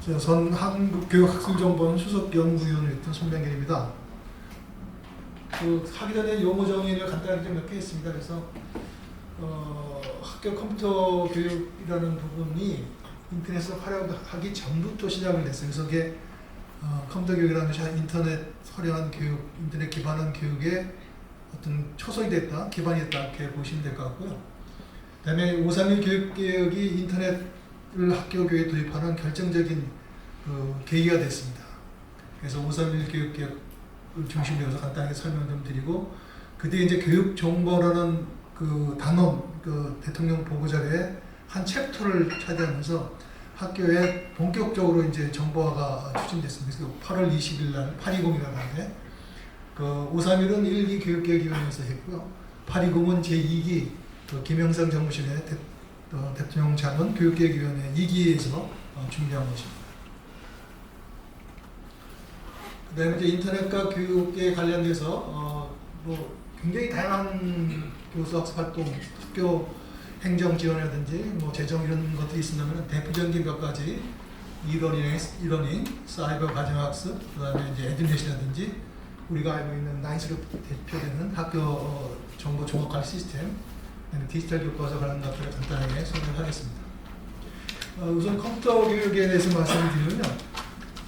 전 한국교육학술정보원 수석연구위원을 했던 손병길입니다. 하기 전에 용어 정의를 간단히 좀 몇 개 했습니다. 그래서 학교 컴퓨터 교육이라는 부분이 인터넷을 활용하기 전부터 시작을 했어요. 그래서 그게 컴퓨터 교육이라는 것이 인터넷 활용한 교육, 인터넷 기반한 교육의 어떤 초석이 됐다, 기반이 됐다 이렇게 보시면 될 것 같고요. 그다음에 531 교육개혁이 인터넷을 학교 교육에 도입하는 결정적인 계기가 됐습니다. 그래서 531 교육개혁을 중심으로 해서 간단하게 설명 좀 드리고, 그때 이제 교육정보라는 그 단원, 그 대통령 보고자료에 한 챕터를 차지하면서 학교에 본격적으로 이제 정보화가 추진됐습니다. 그래서 8월 20일 날 820이라고 하는데, 531은 1기 교육개혁위원회에서 했고요. 820은 제2기 김영삼 정무실의 대통령 장관 교육개혁위원회 2기에서 준비한 것입니다. 그 다음에 이제 인터넷과 교육에 관련돼서 굉장히 다양한 교수학습 활동, 학교 행정 지원이라든지 재정 이런 것들이 있습니다만, 대표적인 몇 가지 이러닝, 사이버 가정학습, 그 다음에 이제 에듀넷이라든지 우리가 알고 있는 나이스로 대표되는 학교 정보 종합관리 시스템, 디지털 교과서 관련 것들을 간단하게 설명하겠습니다. 우선 컴퓨터 교육에 대해서 말씀을 드리면,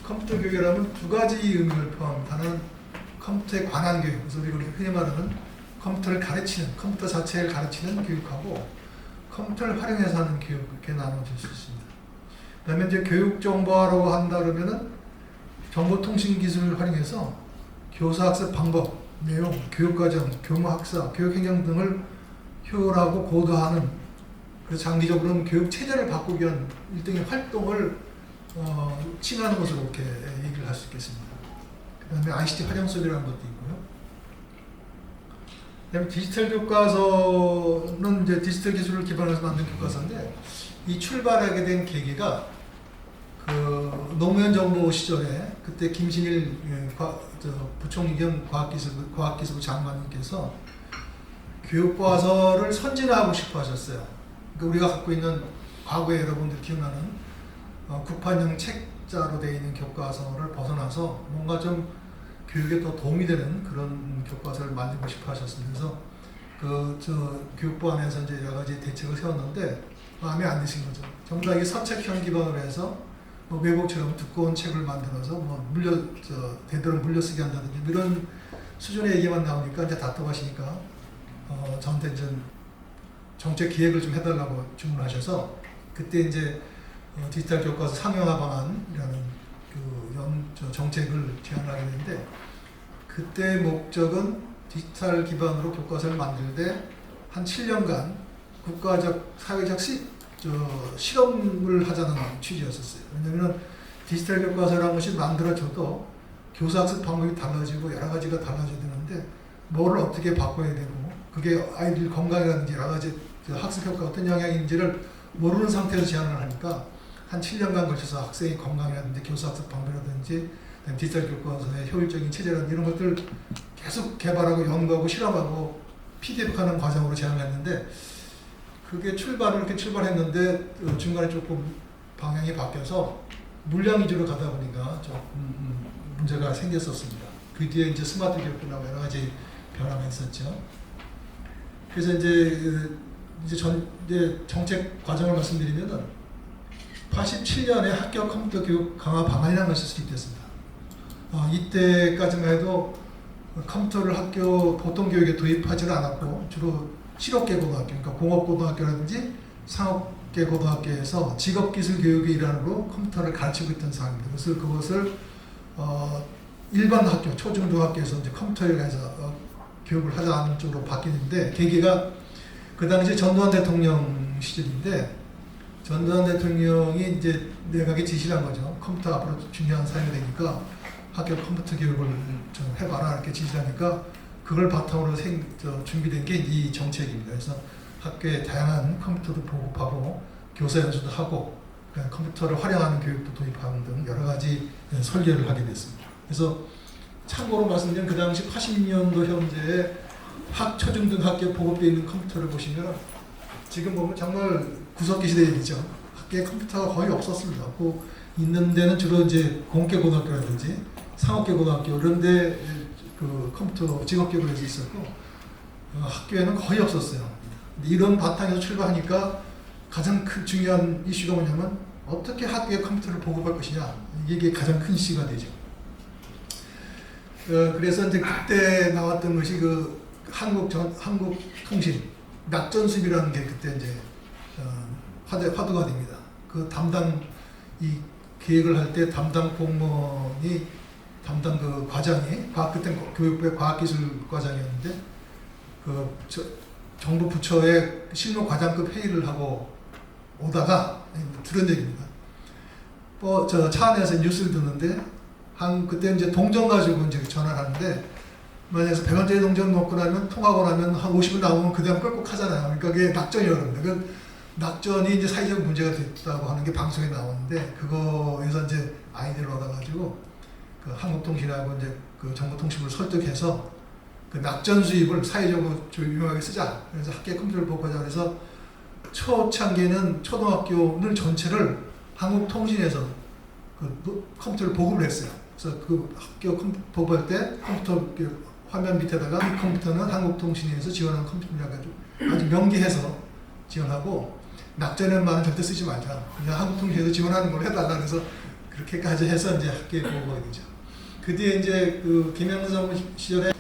컴퓨터 교육이라면 두 가지 의미를 포함하는 컴퓨터에 관한 교육, 그래서 우리가 흔히 말하는 컴퓨터를 가르치는, 컴퓨터 자체를 가르치는 교육하고 컴퓨터를 활용해서 하는 교육, 이렇게 나눠질 수 있습니다. 그 다음에 이제 교육정보화라고 한다 그러면은 정보통신기술을 활용해서 교사학습 방법, 내용, 교육과정, 교무학사, 교육행정 등을 효율하고 고도화하는, 그래서 장기적으로는 교육체제를 바꾸기 위한 일종의 활동을 칭하는 것으로 이렇게 얘기를 할 수 있겠습니다. 그 다음에 ICT 활용 수업이라는 것도 있고요. 그 다음에 디지털 교과서는 이제 디지털 기술을 기반으로 만든 교과서인데, 이 출발하게 된 계기가 노무현 정부 시절에 그때 김신일 부총리 겸 과학기술부 장관님께서 교육과서를 선진화하고 싶어 하셨어요. 그러니까 우리가 갖고 있는 과거에 여러분들 기억나는 국판형 책자로 되어 있는 교과서를 벗어나서 뭔가 좀 교육에 더 도움이 되는 그런 교과서를 만들고 싶어 하셨습니다. 그래서 교육부 안에서 이제 여러 가지 대책을 세웠는데 마음에 안 드신 거죠. 전부 다 이게 서책형 기반으로 해서 외국처럼 두꺼운 책을 만들어서 대대로 물려쓰기 한다든지 이런 수준의 얘기만 나오니까 이제 답답하시니까 저한테 이제 정책 기획을 좀 해달라고 주문하셔서, 그때 이제 디지털 교과서 상용화 방안이라는 정책을 제안하게 됐는데, 그때 목적은 디지털 기반으로 교과서를 만들 때 한 7년간 국가적, 사회적 실험을 하자는 취지였었어요. 왜냐하면 디지털 교과서라는 것이 만들어져도 교사학습 방법이 달라지고 여러 가지가 달라져야 되는데, 뭐를 어떻게 바꿔야 되고, 그게 아이들 건강이라든지 여러 가지 학습 효과가 어떤 영향인지를 모르는 상태에서 제안을 하니까 한 7년간 걸쳐서 학생의 건강이라든지 교사학습 방법이라든지 디지털 교과서의 효율적인 체제라든지 이런 것들을 계속 개발하고 연구하고 실험하고 PDF하는 과정으로 제안을 했는데, 그게 이렇게 출발했는데 중간에 조금 방향이 바뀌어서 물량 위주로 가다 보니까 조금 문제가 생겼었습니다. 그 뒤에 이제 스마트 교육도 나오고 여러 가지 변화가 있었죠. 그래서 이제 정책 과정을 말씀드리면은 87년에 학교 컴퓨터 교육 강화 방안이라는 것이 수립됐습니다. 이때까지만 해도 컴퓨터를 학교 보통 교육에 도입하지는 않았고, 주로 실업계 고등학교, 그러니까 공업고등학교라든지 상업계 고등학교에서 직업기술 교육의 일환으로 컴퓨터를 가르치고 있던 상황입니다. 그래서 그것을 일반 학교, 초중등학교에서 이제 컴퓨터에 대해서 교육을 하자는 쪽으로 바뀌는데, 계기가 그 당시 전두환 대통령 시절인데, 전두환 대통령이 이제 내각에 지시를 한 거죠. 컴퓨터 앞으로 중요한 사용이 되니까 학교 컴퓨터 교육을 좀 해봐라 이렇게 지시를 하니까, 그걸 바탕으로 준비된 게 이 정책입니다. 그래서 학교에 다양한 컴퓨터도 보급하고 교사 연수도 하고 컴퓨터를 활용하는 교육도 도입하는 등 여러 가지 설계를 하게 됐습니다. 그래서 참고로 말씀드리면 그 당시 80년도 현재의 초중등학교 보급되어 있는 컴퓨터를 보시면 지금 보면 정말 구석기 시대이죠. 학교에 컴퓨터가 거의 없었습니다. 있는 데는 주로 이제 공개 고등학교라든지 상업계 고등학교 이런데 그 컴퓨터 직업교육에서 있었고 학교에는 거의 없었어요. 이런 바탕에서 출발하니까 가장 큰 중요한 이슈가 뭐냐면 어떻게 학교에 컴퓨터를 보급할 것이냐, 이게 가장 큰 이슈가 되죠. 그래서 이제 그때 나왔던 것이 그 한국통신 낙전수입이라는 게 그때 이제 화두가 됩니다. 그 담당 이 계획을 할 때 담당 공무원이 담당 그 과장이 그때 교육부의 과학기술과장이었는데 정부 부처의 실무 과장급 회의를 하고 오다가 들은 얘기입니다. 저 차 안에서 뉴스를 듣는데 그때 이제 동전 가지고 이제 전화를 하는데 만약에 100원짜리 동전 먹고 나면 통하고 나면 한 50분 나오면 그다음 꿀꺽 하잖아요. 그러니까 그게 낙전이었는데 그 낙전이 이제 사회적 문제가 됐다고 하는 게 방송에 나오는데 그거에서 이제 아이디어를 얻어가지고 그 한국통신하고 이제 그 정보통신부를 설득해서 그 낙전 수입을 사회적으로 좀 유용하게 쓰자. 그래서 학교에 컴퓨터를 보고자 그래서 초창기에는 초등학교를 전체를 한국통신에서 그 컴퓨터를 보급을 했어요. 그래서 그 학교 보급할 때 컴퓨터 화면 밑에다가 이 컴퓨터는 한국통신에서 지원하는 컴퓨터라고 아주 명기해서 지원하고 낙전의 말은 절대 쓰지 말자. 그냥 한국통신에서 지원하는 걸 해달라. 그래서 그렇게까지 해서 이제 학교에 보고가 되죠. 그 뒤에 이제 그 김영삼 정부 시절에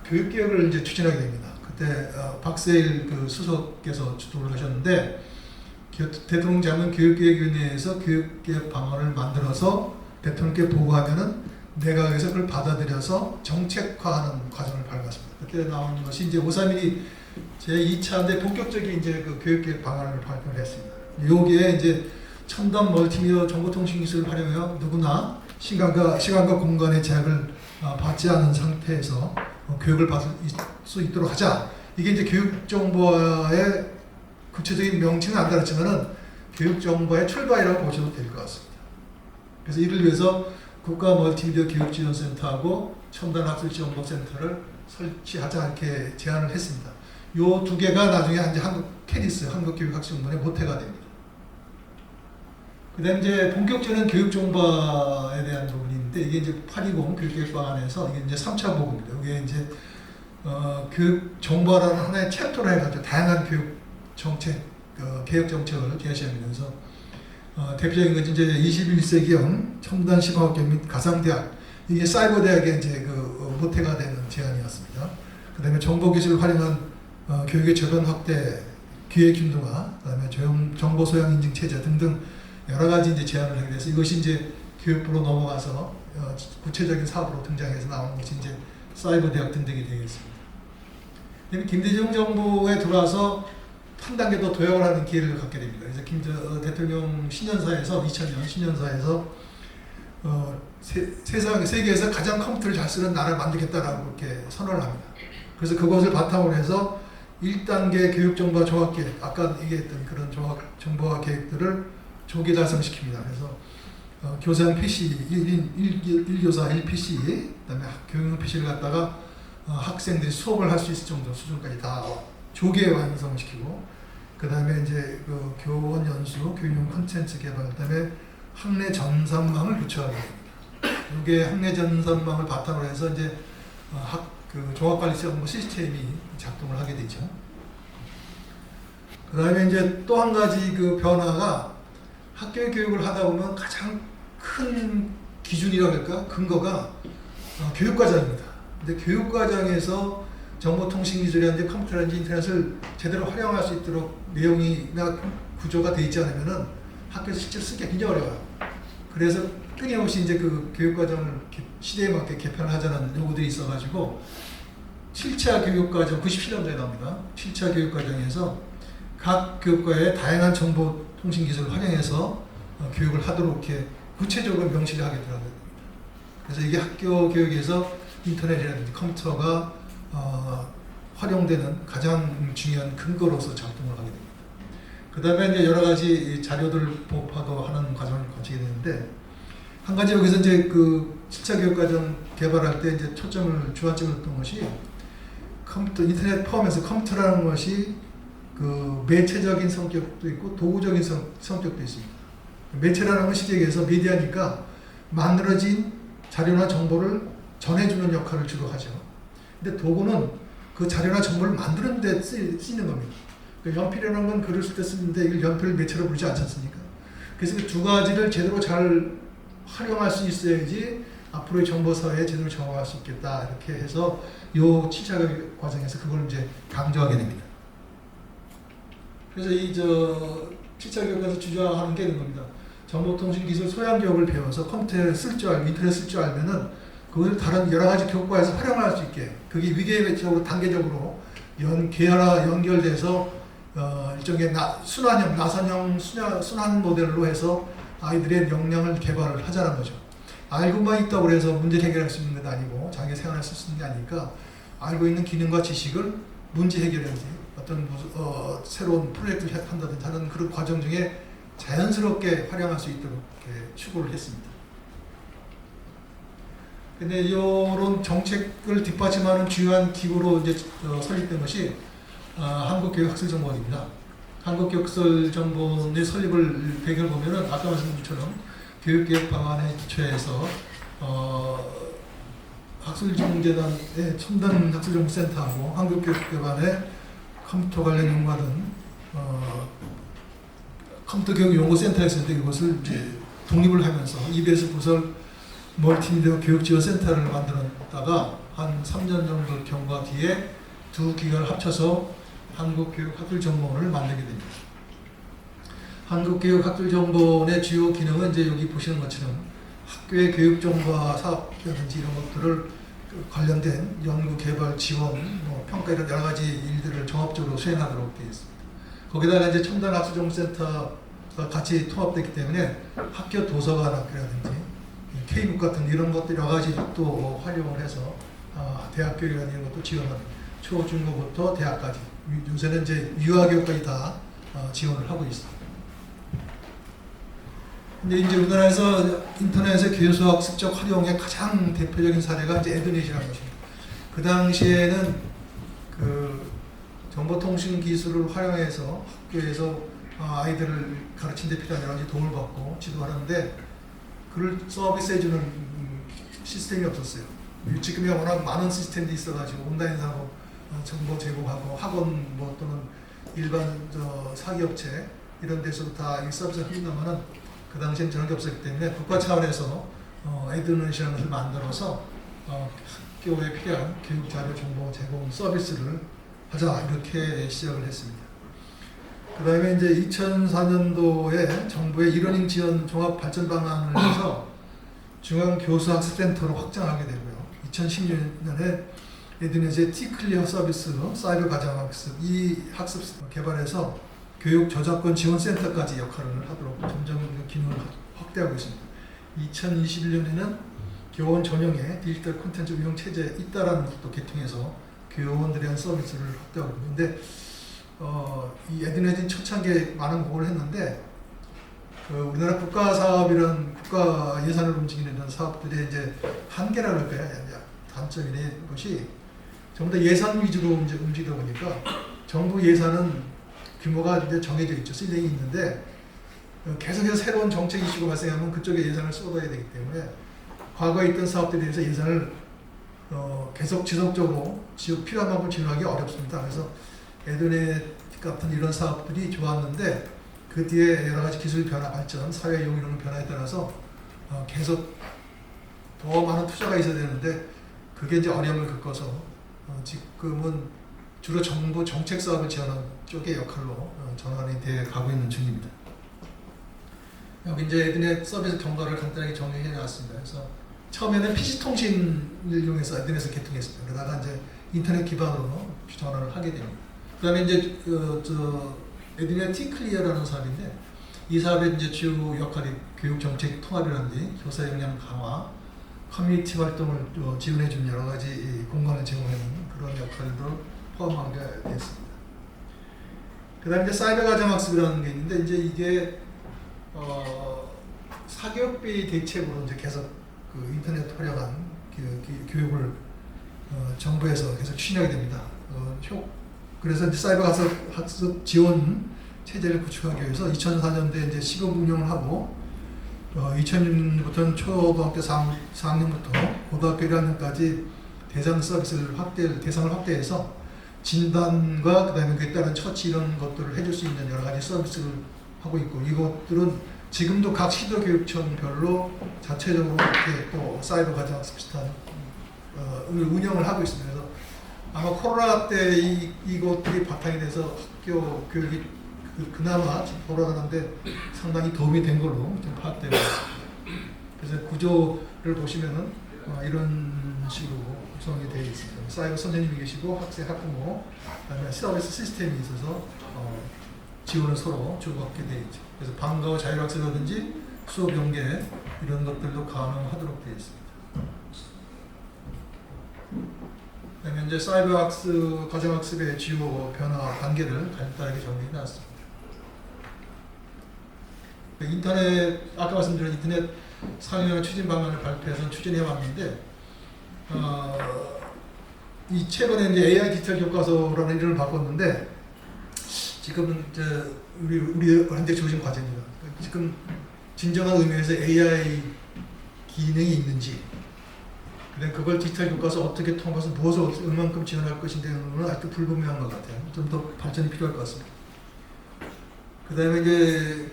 교육개혁을 이제 추진하게 됩니다. 그때 박세일 그 수석께서 주도를 하셨는데 대통령장은 교육개혁위원회에서 교육개혁 방안을 만들어서 대통령께 보고하면은 내각에서 그걸 받아들여서 정책화하는 과정을 밟았습니다. 그때 나온 것이 이제 5.3일이 제2차인데 본격적인 이제 그 교육개혁 방안을 발표를 했습니다. 여기에 이제 첨단 멀티미디어 정보통신 기술을 활용하여 누구나 시간과 공간의 제약을 받지 않은 상태에서 교육을 받을 수 있도록 하자. 이게 이제 교육정보화의 구체적인 명칭은 안 다르지만은 교육정보의 출발이라고 보셔도 될 것 같습니다. 그래서 이를 위해서 국가 멀티미디어 교육지원센터하고 첨단학술정보센터를 설치하자 이렇게 제안을 했습니다. 요 두 개가 나중에 이제 KDIS 한국교육학습원의 모태가 됩니다. 그다음 이제 본격적인 교육정보에 대한 부분인데 이게 이제 820 교육개혁 방안에서 이게 이제 3차 보고입니다. 이게 이제 교육정보라는 하나의 챕터로 해가지고 다양한 교육 정책, 개혁 정책을 제시하면서 대표적인 것이 이제 21세기형 첨단 시공학교 및 가상대학, 이게 사이버 대학의 이제 그 모태가 되는 제안이었습니다. 그다음에 정보기술을 활용한 교육의 저변 확대, 기회 균등화, 그다음에 정보 소양 인증 체제 등등 여러 가지 이제 제안을 하게 돼서 이것이 이제 교육부로 넘어가서 구체적인 사업으로 등장해서 나오는 것이 이제 사이버 대학 등등이 되겠습니다. 김대중 정부에 들어와서 한 단계 더 도약을 하는 기회를 갖게 됩니다. 그래서 대통령 신년사에서 2000년 신년사에서 세계에서 가장 컴퓨터를 잘 쓰는 나라를 만들겠다라고 이렇게 선언을 합니다. 그래서 그것을 바탕으로 해서 1단계 교육정보화 종합계획, 아까 얘기했던 그런 정보화 계획들을 조기 달성시킵니다. 그래서 교사용 PC, 1교사 1PC, 그다음에 교육용 PC를 갖다가 학생들이 수업을 할 수 있을 정도 수준까지 다 조기에 완성시키고, 그 다음에 이제 그 교원 연수, 교육용 콘텐츠 개발, 그 다음에 학내 전산망을 구축하게 됩니다. 이게 학내 전산망을 바탕으로 해서 이제 그 종합관리정보 시스템이 작동을 하게 되죠. 그 다음에 이제 또 한 가지 그 변화가 학교 교육을 하다 보면 가장 큰 기준이라고 할까? 근거가 교육과정입니다. 근데 교육과정에서 정보통신기술이라든지 컴퓨터라든지 인터넷을 제대로 활용할 수 있도록 내용이나 구조가 되어 있지 않으면은 학교에서 실제로 쓰기가 굉장히 어려워요. 그래서 끊임없이 이제 그 교육과정을 시대에 맞게 개편을 하자는 요구들이 있어가지고 7차 교육과정 97년도에 나옵니다. 7차 교육과정에서 각 교육과의 다양한 정보통신기술을 활용해서 교육을 하도록 이렇게 구체적으로 명시를 하게 되더라고요. 그래서 이게 학교 교육에서 인터넷이라든지 컴퓨터가 활용되는 가장 중요한 근거로서 작동을 하게 됩니다. 그 다음에 이제 여러 가지 자료들을 보호하는 과정을 거치게 되는데, 한 가지 여기서 이제 그 7차 교육과정 개발할 때 이제 주안점을 뒀던 것이 컴퓨터, 인터넷 포함해서 컴퓨터라는 것이 그 매체적인 성격도 있고 도구적인 성격도 있습니다. 매체라는 건 실제 얘기해서 미디어니까 만들어진 자료나 정보를 전해주는 역할을 주로 하죠. 근데 도구는 그 자료나 정보를 만드는 데 쓰이는 겁니다. 연필이라는 건 글을 쓸 때 쓰는데 이걸 연필 매체로 부르지 않지 않습니까? 그래서 그 두 가지를 제대로 잘 활용할 수 있어야지 앞으로의 정보사회에 제대로 적응할 수 있겠다. 이렇게 해서 이 7차 교육 과정에서 그걸 이제 강조하게 됩니다. 그래서 이 7차 교육에서 주장하는 게 이런 겁니다. 정보통신기술 소양교육을 배워서 컴퓨터를 쓸 줄 알고 인터넷 쓸 줄 알면은 그걸 다른 여러 가지 교과에서 활용할 수 있게 그게 위계적으로 단계적으로 연결돼서 일종의 순환형, 나선형 순환 모델로 해서 아이들의 역량을 개발을 하자는 거죠. 알고만 있다고 해서 문제 해결할 수 있는 건 아니고 자기 생활에 쓸 수 있는 게 아니니까 알고 있는 기능과 지식을 문제 해결하든지 어떤 새로운 프로젝트를 한다든지 하는 그런 과정 중에 자연스럽게 활용할 수 있도록 이렇게 추구를 했습니다. 근데 이런 정책을 뒷받침하는 중요한 기구로 이제 설립된 것이 한국교육학술정보원입니다. 한국교육학술정보원의 설립을 배경을 보면은 아까 말씀드린 것처럼 교육개혁 방안에 기초해서 학술정보재단의 첨단 학술정보센터하고 한국교육기관의 컴퓨터 관련 연구와 등 컴퓨터 교육 연구센터가 있었는데 이것을 이제 독립을 하면서 EBS 부설 멀티미디어 교육지원센터를 만들었다가 한 3년 정도 경과 뒤에 두 기관을 합쳐서 한국교육학술정보원을 만들게 됩니다. 한국교육학술정보원의 주요 기능은 이제 여기 보시는 것처럼 학교의 교육정보화 사업이라든지 이런 것들을 관련된 연구, 개발, 지원, 평가 이런 여러 가지 일들을 종합적으로 수행하도록 되어 있습니다. 거기다가 이제 첨단 학술정보센터가 같이 통합됐기 때문에 학교 도서관학교라든지 K북 같은 이런 것들 여러 가지 또 활용을 해서 대학 교육이나 이런 것도 지원하는 초, 중고부터 대학까지 요새는 이제 유아교육까지 다 지원을 하고 있습니다. 근데 이제 우리나라에서 인터넷의 교수학습적 활용의 가장 대표적인 사례가 이제 에드넷이라는 것입니다. 그 당시에는 그 정보통신 기술을 활용해서 학교에서 아이들을 가르친 데 필요한 여러 가지 도움을 받고 지도하는데 그를 서비스해주는 시스템이 없었어요. 지금이 워낙 많은 시스템이 있어가지고 온라인 사업 정보 제공하고 학원 또는 일반 사기업체 이런 데서 다 이 서비스를 한다면은 그 당시엔 저런 게 없었기 때문에 국가 차원에서 에드넷이라는 것을 만들어서 학교에 필요한 교육 자료 정보 제공 서비스를 하자 이렇게 시작을 했습니다. 그 다음에 이제 2004년도에 정부의 이러닝 지원 종합 발전 방안을 해서 중앙교수학습센터로 확장하게 되고요. 2016년에 에드넷의 T클리어 서비스, 사이버 가정학습 이 학습 개발해서 교육 저작권 지원센터까지 역할을 하도록 점점 기능을 확대하고 있습니다. 2021년에는 교원 전용의 디지털 콘텐츠 운영 체제에 잇따라는 것도 개통해서 교원들에 대한 서비스를 확대하고 있는데 이 에드넷이 초창기에 많은 공헌을 했는데 우리나라 국가 사업이란 국가 예산을 움직이는 이런 사업들의 이제 한계라 그럴까요? 단점인 것이 전부 다 예산 위주로 이제 움직이다 보니까 정부 예산은 규모가 이제 정해져 있죠. 실링이 있는데 계속해서 새로운 정책 이슈가 발생하면 그쪽에 예산을 쏟아야 되기 때문에 과거에 있던 사업들에 대해서 예산을 계속 지속적으로 필요한 만큼 지원하기 어렵습니다. 그래서 에드넷 같은 이런 사업들이 좋았는데 그 뒤에 여러 가지 기술 변화, 발전, 사회 이용 이런 변화에 따라서 계속 더 많은 투자가 있어야 되는데 그게 이제 어려움을 겪어서 지금은 주로 정부 정책 사업을 지원하는 쪽의 역할로 전환이 돼 가고 있는 중입니다. 여기 이제 에드넷 서비스 경과를 간단하게 정리해 놨습니다. 그래서 처음에는 PC통신을 이용해서 에드넷을 개통했습니다. 그러다가 이제 인터넷 기반으로 전환을 하게 됩니다. 그 다음에 이제 에드넷 T클리어라는 사업인데 이 사업의 이제 주요 역할이 교육 정책 통합이라든지 교사 역량 강화, 커뮤니티 활동을 지원해주는 여러 가지 공간을 제공하는 그런 역할도 포함하게 됐습니다. 그 다음에 이제 사이버 가정학습이라는 게 있는데 이제 이게 사교육비 대책으로 이제 계속 그 인터넷 활용한 교육을 정부에서 계속 추진하게 됩니다. 그래서 이제 사이버 학습 지원 체제를 구축하기 위해서 2004년도에 이제 시범 운영을 하고 2006년부터는 초등학교 4학년부터 고등학교 1학년까지 대상을 확대해서 진단과 그다음에 그에 따른 처치 이런 것들을 해줄 수 있는 여러 가지 서비스를 하고 있고, 이것들은 지금도 각 시도교육청별로 자체적으로 이렇게 또 사이버 가정학습 비슷한 운영을 하고 있습니다. 그래서 아마 코로나 때 이것들이 바탕이 돼서 학교 교육이 그나마 돌아가는데 상당히 도움이 된 걸로 좀 파악되고 있습니다. 그래서 구조를 보시면은 이런 식으로 구성이 되어 있습니다. 사이버 선생님이 계시고 학생, 학부모, 그다음에 서비스 시스템이 있어서 지원을 서로 주고받게 되어 있죠. 그래서 방과후 자율학습이라든지 수업 연계 이런 것들도 가능하도록 되어 있습니다. 그다음에 이제 사이버 학습, 가정학습의 주요 변화 단계를 간단하게 정리해 놨습니다. 인터넷, 아까 말씀드린 인터넷 사용량 추진 방안을 발표해서 추진해 왔는데, 이 최근에 이제 AI 디지털 교과서라는 이름을 바꿨는데, 지금은 이제 우리한테 주어진 과제입니다. 지금 진정한 의미에서 AI 기능이 있는지, 그걸 디지털 교과서 어떻게 통과해서 무엇을 얼만큼 지원할 것인지는 아직도 불분명한 것 같아요. 좀 더 발전이 필요할 것 같습니다. 그 다음에 이제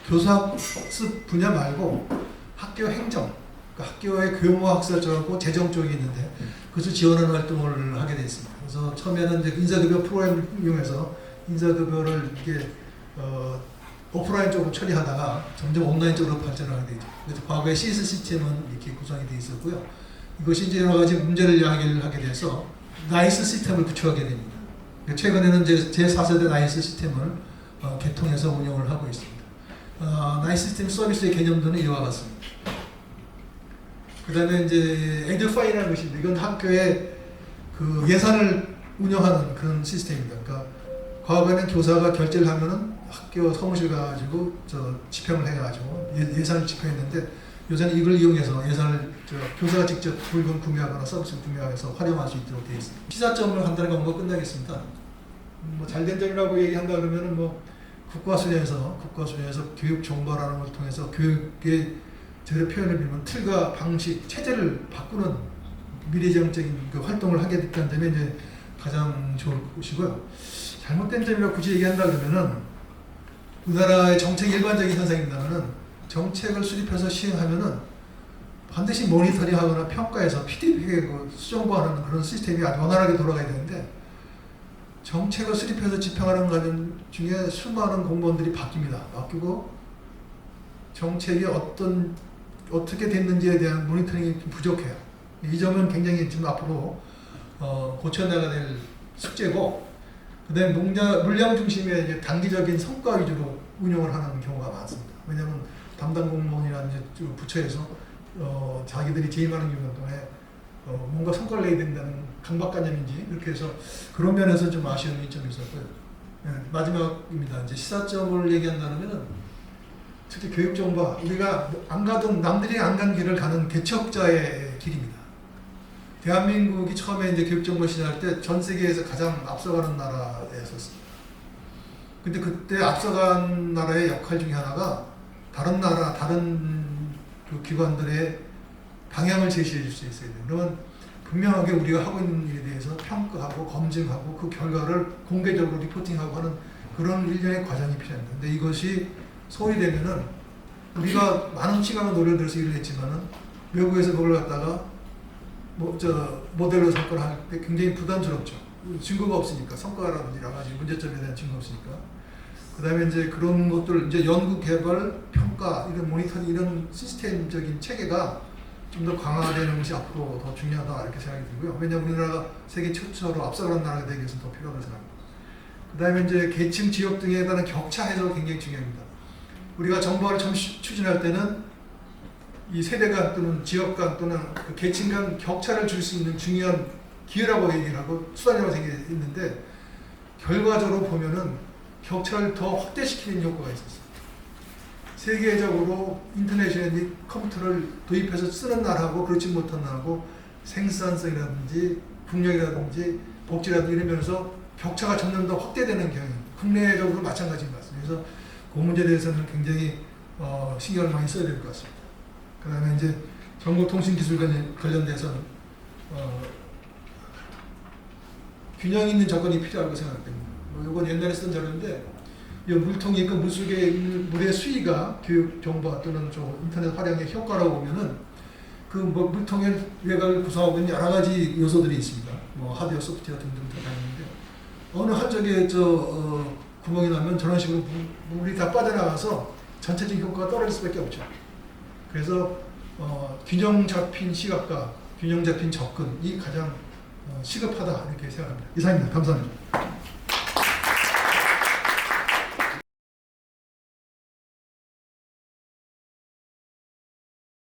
교사학습 분야 말고 학교 행정, 그러니까 학교의 교무학습 쪽하고 재정 쪽이 있는데 그것을 지원하는 활동을 하게 되어 있습니다. 그래서 처음에는 이제 인사급여 프로그램을 이용해서 인사급여를 이렇게 오프라인 쪽으로 처리하다가 점점 온라인 쪽으로 발전하게 되죠. 그래서 과거에 CS 시스템은 이렇게 구성이 되어 있었고요. 이것이 이제 여러 가지 문제를 야기를 하게 돼서 나이스 시스템을 구축하게 됩니다. 최근에는 이제 제4세대 나이스 시스템을 개통해서 운영을 하고 있습니다. 나이스 시스템 서비스의 개념도는 이와 같습니다. 그 다음에 이제 에듀파이라는 것인데, 이건 학교의 그 예산을 운영하는 그런 시스템입니다. 그러니까 과거에는 교사가 결제를 하면은 학교 사무실 가가지고 집행을 해가지고 예산을 집행했는데, 요새는 이걸 이용해서 예산을 교사가 직접 물건 구매하거나 서비스를 구매해서 활용할 수 있도록 되어 있습니다. 시사점을 간단하게 공부가 끝나겠습니다. 뭐 잘된 점이라고 얘기한다 그러면은 뭐 국가수련에서 교육 정보라는 걸 통해서 교육의 제대로 표현을 빌면 틀과 방식, 체제를 바꾸는 미래지향적인 그 활동을 하게 됐다는 점이 이제 가장 좋을 것이고요. 잘못된 점이라고 굳이 얘기한다 그러면은 우리나라의 정책 일반적인 현상입니다만은 정책을 수립해서 시행하면은 반드시 모니터링하거나 평가해서 피드백하고 수정보하는 그런 시스템이 아주 원활하게 돌아가야 되는데, 정책을 수립해서 집행하는 과정 중에 수많은 공무원들이 바뀌고 정책이 어떻게 됐는지에 대한 모니터링이 좀 부족해요. 이 점은 굉장히 지금 앞으로 고쳐나가야 될 숙제고, 그다음에 물량 중심의 이제 단기적인 성과 위주로 운영을 하는 경우가 많습니다. 왜냐하면 담당 공무원이라는 부처에서 자기들이 재임하는 기간 동안에 뭔가 성과를 내야 된다는 강박관념인지 이렇게 해서 그런 면에서 좀 아쉬움이 좀 있었고요. 네, 마지막입니다. 이제 시사점을 얘기한다면 특히 교육정보가 우리가 안 가던 남들이 안 간 길을 가는 개척자의 길입니다. 대한민국이 처음에 이제 교육정보 시작할 때 전 세계에서 가장 앞서가는 나라였었습니다. 근데 그때 앞서간 나라의 역할 중에 하나가 다른 그 기관들의 방향을 제시해 줄 수 있어야 돼요. 그러면 분명하게 우리가 하고 있는 일에 대해서 평가하고 검증하고 그 결과를 공개적으로 리포팅하고 하는 그런 일련의 과정이 필요합니다. 근데 이것이 소홀히되면은 우리가 많은 시간과 노력을 들여서 일을 했지만은 외국에서 그걸 갖다가 모델로 접근을 할 때 굉장히 부담스럽죠. 증거가 없으니까, 성과라든지 여러 가지 문제점에 대한 증거가 없으니까. 그 다음에 이제 그런 것들, 이제 연구, 개발, 평가, 이런 모니터링, 이런 시스템적인 체계가 좀 더 강화되는 것이 앞으로 더 중요하다, 이렇게 생각이 들고요. 왜냐하면 우리나라가 세계 최초로 앞서가는 나라가 되기 위해서는 더 필요하다고 생각합니다. 그 다음에 이제 계층, 지역 등에 관한 격차 해소가 굉장히 중요합니다. 우리가 정보를 처음 추진할 때는 이 세대 간 또는 지역 간 또는 그 계층 간 격차를 줄 수 있는 중요한 기회라고 얘기를 하고 수단이라고 생각했는데, 결과적으로 보면은 격차를 더 확대시키는 효과가 있었어요. 세계적으로 인터넷이나 컴퓨터를 도입해서 쓰는 나라하고 그렇지 못한 나라하고 생산성이라든지 국력이라든지 복지라든지 이런 면에서 격차가 점점 더 확대되는 경향, 국내적으로 마찬가지인 것 같습니다. 그래서 그 문제에 대해서는 굉장히 신경을 많이 써야 될 것 같습니다. 그 다음에 이제 정보통신기술 관련돼서는 균형 있는 접근이 필요하다고 생각됩니다. 이건 옛날에 쓰던 자료인데 이 물통이 있고 물속에 물의 수위가 교육 정보 또는 인터넷 활용의 효과라고 보면은 그 물통의 외곽을 구성하고 있는 여러 가지 요소들이 있습니다. 하드웨어, 소프트웨어 등등 다 있는데 어느 한쪽에 구멍이 나면 저런 식으로 물이 다 빠져나가서 전체적인 효과가 떨어질 수밖에 없죠. 그래서 균형 잡힌 시각과 균형 잡힌 접근이 가장 시급하다 이렇게 생각합니다. 이상입니다. 감사합니다.